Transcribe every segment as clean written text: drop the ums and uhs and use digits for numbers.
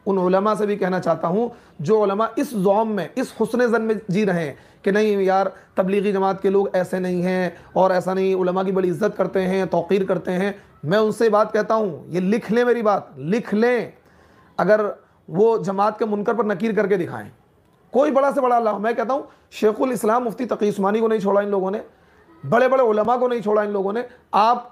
उन उलमा से भी कहना चाहता हूँ जो उलमा इस ज़ौम में, इस हुस्न ज़न में जी रहे हैं कि नहीं यार तबलीगी जमात के लोग ऐसे नहीं हैं और ऐसा नहीं, उलमा की बड़ी इज्जत करते हैं, तौक़ीर करते हैं, मैं उनसे बात कहता हूँ, ये लिख लें, मेरी बात लिख लें, अगर वो जमात के मुनकर पर नकीर करके दिखाएं, कोई बड़ा से बड़ा अल्लाह, मैं कहता हूँ शेखुल इस्लाम मुफ्ती तकी उस्मानी को नहीं छोड़ा इन लोगों ने, बड़े बड़े उलमा को नहीं छोड़ा इन लोगों ने। आप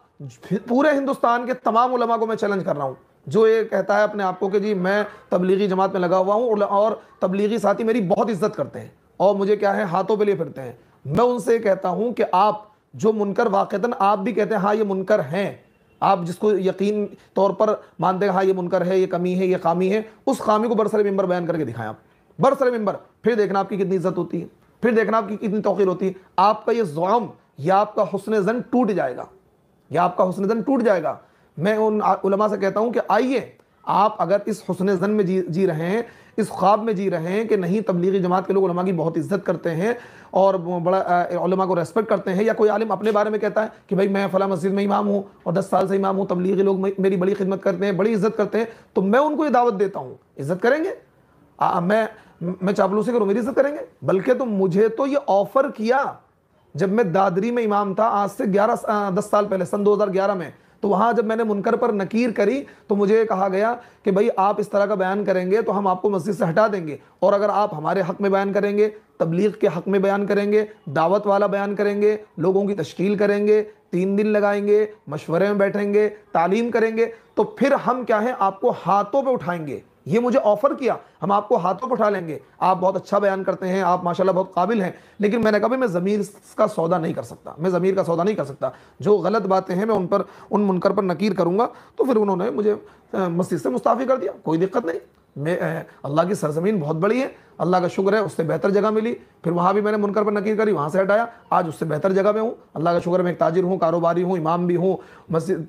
पूरे हिंदुस्तान के तमाम उलमा को मैं चैलेंज कर रहा हूँ जो ये कहता है अपने आप को कि जी मैं तबलीगी जमात में लगा हुआ हूँ और तबलीगी साथी मेरी बहुत इज्जत करते हैं और मुझे क्या है हाथों पे लिए फिरते हैं, मैं उनसे कहता हूँ कि आप जो मुनकर वाक़तन आप भी कहते हैं हाँ ये मुनकर हैं, आप जिसको यकीन तौर पर मानते हैं हाँ ये मुनकर है, ये कमी है, ये खामी है, उस खामी को बरसर मिंबर बयान करके दिखाएं आप, बरसर मिंबर, फिर देखना आपकी कितनी इज्जत होती है, फिर देखना आपकी कितनी तौक़ीर होती है। आपका ये ज़ौम या आपका हुस्न ज़न टूट जाएगा, या आपका हुस्न ज़न टूट जाएगा। मैं उन उलमा से कहता हूँ कि आइए, आप अगर इस हुस्न ज़न में जी रहे हैं, इस ख्वाब में जी रहे हैं कि नहीं तबलीगी जमात के लोग उलमा की बहुत इज्जत करते हैं और बड़ा उलमा को रेस्पेक्ट करते हैं, या कोई आलिम अपने बारे में कहता है कि भाई मैं फ़ला मस्जिद में इमाम हूँ और 10 साल से इमाम हूँ, तबलीगी लोग मेरी बड़ी खिदमत करते हैं, बड़ी इज्जत करते हैं, तो मैं उनको ये दावत देता हूँ, इज्जत करेंगे? मैं चापलूसी करूँ, मेरी इज्जत करेंगे? बल्कि तो मुझे तो ये ऑफ़र किया जब मैं दादरी में इमाम था, आज से 10 साल पहले, सन 2011 में, तो वहाँ जब मैंने मुनकर पर नकीर करी तो मुझे कहा गया कि भाई आप इस तरह का बयान करेंगे तो हम आपको मस्जिद से हटा देंगे, और अगर आप हमारे हक़ में बयान करेंगे, तबलीग के हक़ में बयान करेंगे, दावत वाला बयान करेंगे, लोगों की तश्कील करेंगे, 3 दिन लगाएंगे, मशवरे में बैठेंगे, तालीम करेंगे, तो फिर हम क्या है आपको हाथों पे उठाएंगे। ये मुझे ऑफ़र किया, हम आपको हाथों पे उठा लेंगे, आप बहुत अच्छा बयान करते हैं, आप माशाल्लाह बहुत काबिल हैं, लेकिन मैंने कहा मैं ज़मीर का सौदा नहीं कर सकता, मैं ज़मीर का सौदा नहीं कर सकता, जो गलत बातें हैं मैं उन मुनकर पर नकीर करूँगा। तो फिर उन्होंने मुझे मस्जिद से मुस्ताफ़ी कर दिया, कोई दिक्कत नहीं, मैं अल्लाह की सरज़मीन बहुत बड़ी है, अल्लाह का शुक्र है उससे बेहतर जगह मिली, फिर वहाँ भी मैंने मुनकर पर नकीर करी, वहाँ से हटाया, आज उससे बेहतर जगह में हूँ, अल्लाह का शुक्र है, मैं एक ताजिर हूँ, कारोबारी हूँ, इमाम भी हूँ, मस्जिद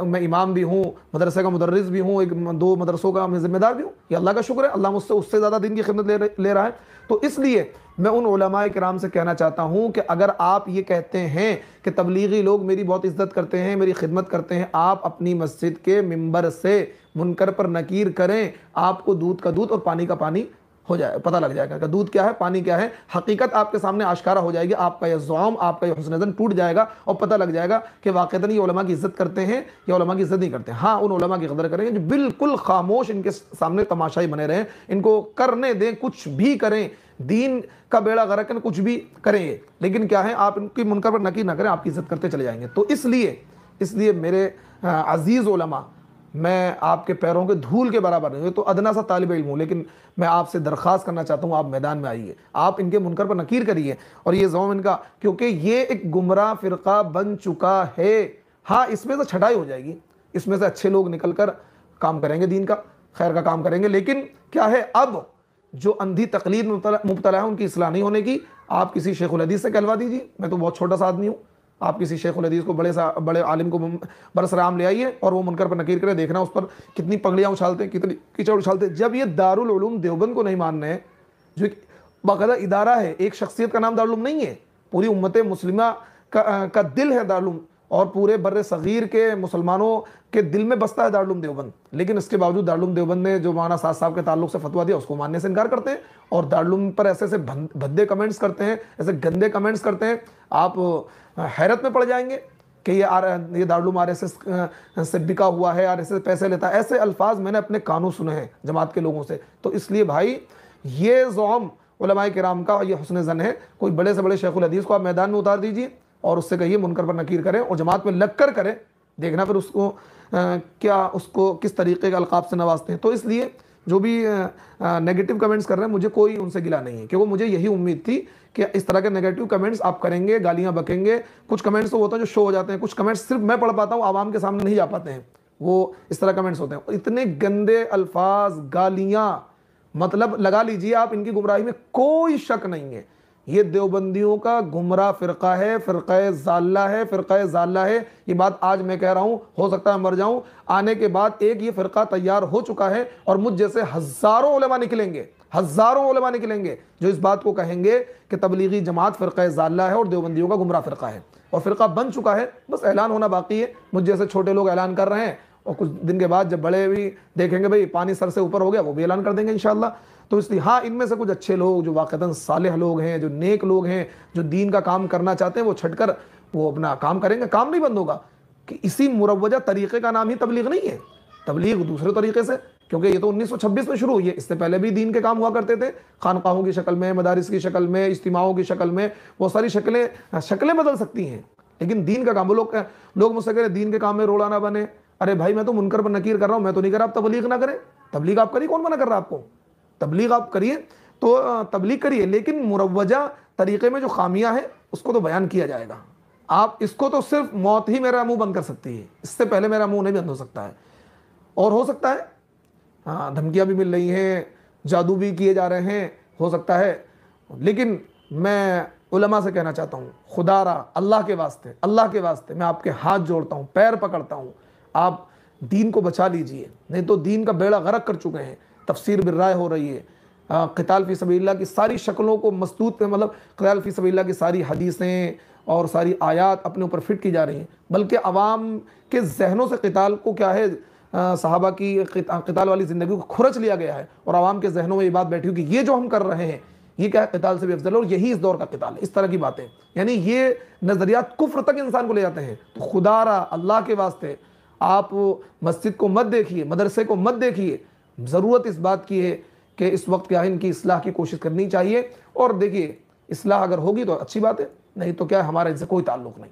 मैं इमाम भी हूँ, मदरसे का मुदर्रिस भी हूँ, 2 मदरसों का मैं ज़िम्मेदार भी हूँ, ये अल्लाह का शुक्र है, अल्लाह मुझसे उससे ज़्यादा दिन की खिदमत ले रहा है। तो इसलिए मैं उन उलमाए किराम से कहना चाहता हूँ कि अगर आप ये कहते हैं कि तबलीगी लोग मेरी बहुत इज्जत करते हैं, मेरी खिदमत करते हैं, आप अपनी मस्जिद के मिंबर से मुनकर पर नकीर करें, आपको दूध का दूध और पानी का पानी हो जाए, पता लग जाएगा कि दूध क्या है, पानी क्या है, हकीकत आपके सामने आश्कारा हो जाएगी, आपका यह ज़ौम, आपका यह हुस्न ज़न टूट जाएगा और पता लग जाएगा कि वाक़तन ये उलमा की इज़्ज़त करते हैं या उलमा की इज़्ज़त नहीं करते। हाँ, उन उलमा की कदर करेंगे जो बिल्कुल खामोश इनके सामने तमाशाई बने रहें, इनको करने दें, कुछ भी करें, दीन का बेड़ा गर्क है, कुछ भी करेंगे, लेकिन क्या है आप इनकी मुनकर पर नकीर ना करें, आपकी इज़्ज़त करते चले जाएंगे। तो इसलिए मेरे अज़ीज़ उलमा, मैं आपके पैरों के धूल के बराबर नहीं, तो अदना सा तालिब इल्म हूँ, लेकिन मैं आपसे दरख्वास्त करना चाहता हूँ आप मैदान में आइए, आप इनके मुनकर पर नकीर करिए और ये ज़ौम इनका, क्योंकि ये एक गुमराह फ़िरका बन चुका है। हाँ, इसमें से छटाई हो जाएगी, इसमें से अच्छे लोग निकल कर काम करेंगे, दीन का खैर का काम करेंगे, लेकिन क्या है अब जो अंधी तकलीद मुब्तला है उनकी इस्लाह नहीं होने की। आप किसी शेखुल हदीस से कहलवा दीजिए, मैं तो बहुत छोटा सा आदमी हूँ, आप किसी शेखुल हदीस को बड़े आलिम को बरसराम ले आइए और वो मुनकर पर नकीर करें, देखना उस पर कितनी पगड़ियाँ उछालते हैं, कितनी कीचड़ उछालते हैं। जब ये दारुल उलूम देवबंद को नहीं मान रहे हैं, जो बाकायदा इदारा है, एक शख्सियत का नाम दारुल उलूम नहीं है, पूरी उम्मत मुस्लिमा का दिल है दारुल उलूम और पूरे बर्रे सगीर के मुसलमानों के दिल में बसता है दारुल उलूम देवबंद, लेकिन इसके बावजूद दारुल उलूम देवबंद ने जो मौलाना साद साहब के ताल्लुक से फतवा दिया उसको मानने से इनकार करते हैं और दारुल उलूम पर ऐसे भद्दे कमेंट्स करते हैं, ऐसे गंदे कमेंट्स करते हैं, आप हैरत में पड़ जाएंगे कि ये दारुल उलूम RSS से बिका हुआ है, RSS से पैसे लेता है। ऐसे अल्फाज मैंने अपने कानों सुने हैं जमात के लोगों से। तो इसलिए भाई ये ज़ौम उलमाए किराम का ये हुस्न ज़न है, कोई बड़े से बड़े शेखुल हदीस को आप मैदान में उतार दीजिए और उससे कहिए मुनकर पर नकीर करें और जमात में लग कर करें, देखना फिर उसको किस तरीके के अलकाब से नवाजते हैं। तो इसलिए जो भी नेगेटिव कमेंट्स कर रहे हैं, मुझे कोई उनसे गिला नहीं है, क्योंकि मुझे यही उम्मीद थी कि इस तरह के नेगेटिव कमेंट्स आप करेंगे, गालियां बकेंगे। कुछ कमेंट्स तो होते हैं जो शो हो जाते हैं, कुछ कमेंट्स सिर्फ मैं पढ़ पाता हूँ, आवाम के सामने नहीं जा पाते हैं, वो इस तरह कमेंट्स होते हैं। इतने गंदे अल्फाज, गालियाँ, मतलब लगा लीजिए आप, इनकी गुमराही में कोई शक नहीं है। ये देवबंदियों का गुमराह फ़िरका है, फ़िरक़ा ज़ाल्ला है, फ़िरक़ा ज़ाल्ला है। ये बात आज मैं कह रहा हूँ, हो सकता है मर जाऊँ, आने के बाद एक ये फ़िरका तैयार हो चुका है और मुझ जैसे हज़ारों उलमा निकलेंगे, हज़ारों उलमा निकलेंगे जो इस बात को कहेंगे कि तबलीगी जमात फ़िरक़ा ज़ाल्ला है और देवबंदियों का गुमराह फ़िरका है, और फ़िरका बन चुका है, बस ऐलान होना बाकी है। मुझ जैसे छोटे लोग ऐलान कर रहे हैं और कुछ दिन के बाद जब बड़े भी देखेंगे भाई पानी सर से ऊपर हो गया, वो भी ऐलान कर देंगे इंशाअल्लाह। तो इसलिए हाँ, इनमें से कुछ अच्छे लोग जो वाक़तन सालेह लोग हैं, जो नेक लोग हैं, जो दीन का काम करना चाहते हैं, वो छटकर वो अपना काम करेंगे, काम नहीं बंद होगा। कि इसी मुरव्वजा तरीक़े का नाम ही तबलीग नहीं है, तबलीग दूसरे तरीके से, क्योंकि ये तो 1926 में शुरू हुई है। इससे पहले भी दीन के काम हुआ करते थे, खानकाहों की शक्ल में, मदारिस की शक्ल में, इज्तिमाओं की शक्ल में, वो सारी शक्लें बदल सकती हैं, लेकिन दीन का काम, वो लोग मुझसे कह रहे दीन के काम में रोड़ा ना बने। अरे भाई, मैं तो मुनकर पर नकीर कर रहा हूँ, मैं तो नहीं कर रहा आप तबलीग ना करें। तबलीग आप करिए, कौन मना कर रहा है आपको? तबलीग आप करिए, तो तबलीग करिए, लेकिन मुरव्वजा तरीके में जो खामियां हैं उसको तो बयान किया जाएगा। आप इसको तो सिर्फ मौत ही मेरा मुंह बंद कर सकती है, इससे पहले मेरा मुंह नहीं बंद हो सकता है। और हो सकता है हाँ, धमकियां भी मिल रही हैं, जादू भी किए जा रहे हैं, हो सकता है, लेकिन मैं उलमा से कहना चाहता हूँ, खुदारा अल्लाह के वास्ते मैं आपके हाथ जोड़ता हूँ, पैर पकड़ता हूँ, आप दीन को बचा लीजिए, नहीं तो दीन का बेड़ा गर्क कर चुके हैं। तफसीर बिर्राय हो रही है, क़िताल फ़ी सबीलिल्लाह की सारी शक्लों को मसदूद, मतलब क़िताल फ़ी सबीलिल्लाह की सारी हदीसें और सारी आयात अपने ऊपर फिट की जा रही हैं, बल्कि अवाम के जहनों से क़िताल को क्या है, सहाबा की क़िताल वाली ज़िंदगी को खुरच लिया गया है, और आवाम के जहनों में ये बात बैठी हुई कि ये जो हम कर रहे हैं ये क्या है, क़िताल से भी अफजल है, और यही इस दौर का क़िताल है। इस तरह की बातें, यानी ये नज़रियात कुफ्र तक इंसान को ले जाते हैं। तो खुदारा अल्लाह के वास्ते आप मस्जिद को मत देखिए, मदरसे को मत देखिए, ज़रूरत इस बात की है कि इस वक्त क्या है, इनकी इस्लाह की कोशिश करनी चाहिए। और देखिए, इस्लाह अगर होगी तो अच्छी बात है, नहीं तो क्या है, हमारा इनसे कोई ताल्लुक़ नहीं।